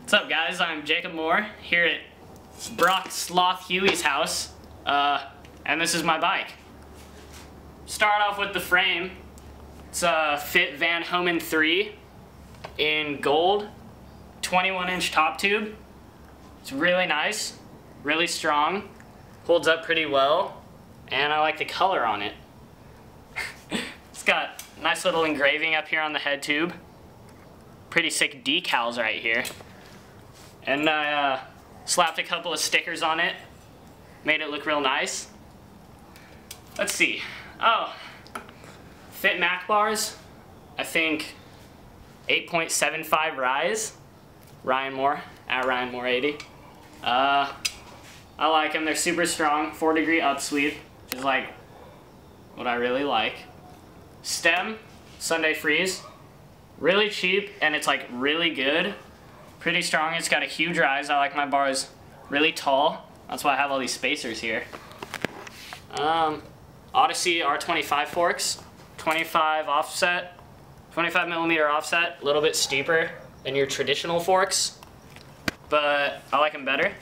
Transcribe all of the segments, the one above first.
What's up, guys? I'm Jacob Moore here at Brock Sloth Huey's house, and this is my bike. Start off with the frame. It's a Fit Van Homan 3 in gold, 21-inch top tube. It's really nice, really strong, holds up pretty well, and I like the color on it. It's got nice little engraving up here on the head tube. Pretty sick decals right here. And I slapped a couple of stickers on it, made it look real nice. Let's see. Oh, Fit Mac bars. I think 8.75 rise. Ryan Moore, at Ryan Moore 80. I like them. They're super strong. 4-degree upsweep, which is like what I really like. Stem, Sunday Freeze. Really cheap, and it's like really good. Pretty strong. It's got a huge rise. I like my bars really tall. That's why I have all these spacers here. Odyssey R25 forks. 25 offset. 25 millimeter offset. A little bit steeper than your traditional forks. But I like them better.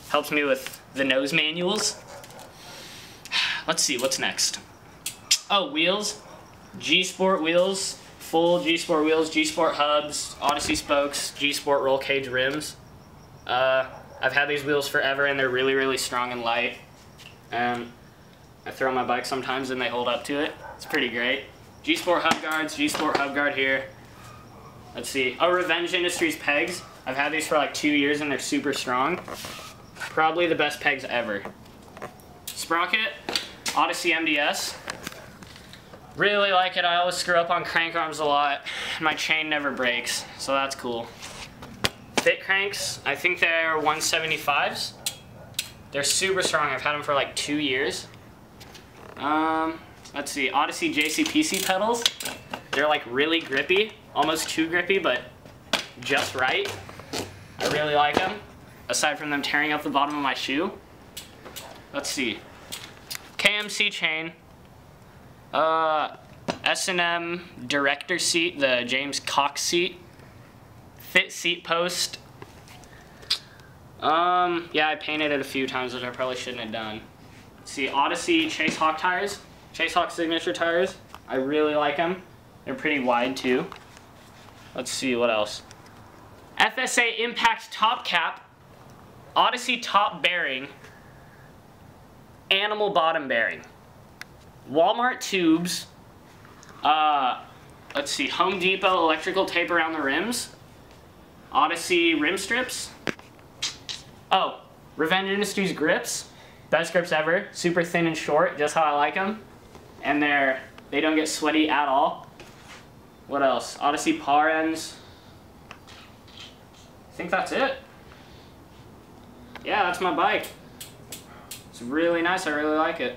Helps me with the nose manuals. Let's see, what's next? Oh, wheels. G-Sport wheels. Full G-Sport wheels, G-Sport hubs, Odyssey spokes, G-Sport roll cage rims. I've had these wheels forever and they're really, really strong and light. I throw my bike sometimes and they hold up to it. It's pretty great. G-Sport hub guards, G-Sport hub guard here. Let's see. Oh, Revenge Industries pegs. I've had these for like 2 years and they're super strong. Probably the best pegs ever. Sprocket, Odyssey MDS. Really like it. I always screw up on crank arms a lot. My chain never breaks, so that's cool. Fit cranks, I think they're 175s. They're super strong. I've had them for like 2 years. Let's see, Odyssey JCPC pedals. They're like really grippy, almost too grippy, but just right. I really like them, aside from them tearing up the bottom of my shoe. Let's see, KMC chain. S&M director seat, the James Cox seat. Fit seat post. Yeah, I painted it a few times, which I probably shouldn't have done. Let's see, Odyssey Chase Hawk tires. Chase Hawk signature tires. I really like them. They're pretty wide too. Let's see, what else? FSA Impact top cap. Odyssey top bearing. Animal bottom bearing. Walmart tubes. Let's see, Home Depot electrical tape around the rims. Odyssey rim strips. Oh, Revenge Industries grips. Best grips ever. Super thin and short, just how I like them. And they don't get sweaty at all. What else? Odyssey par ends. I think that's it. Yeah, that's my bike. It's really nice. I really like it.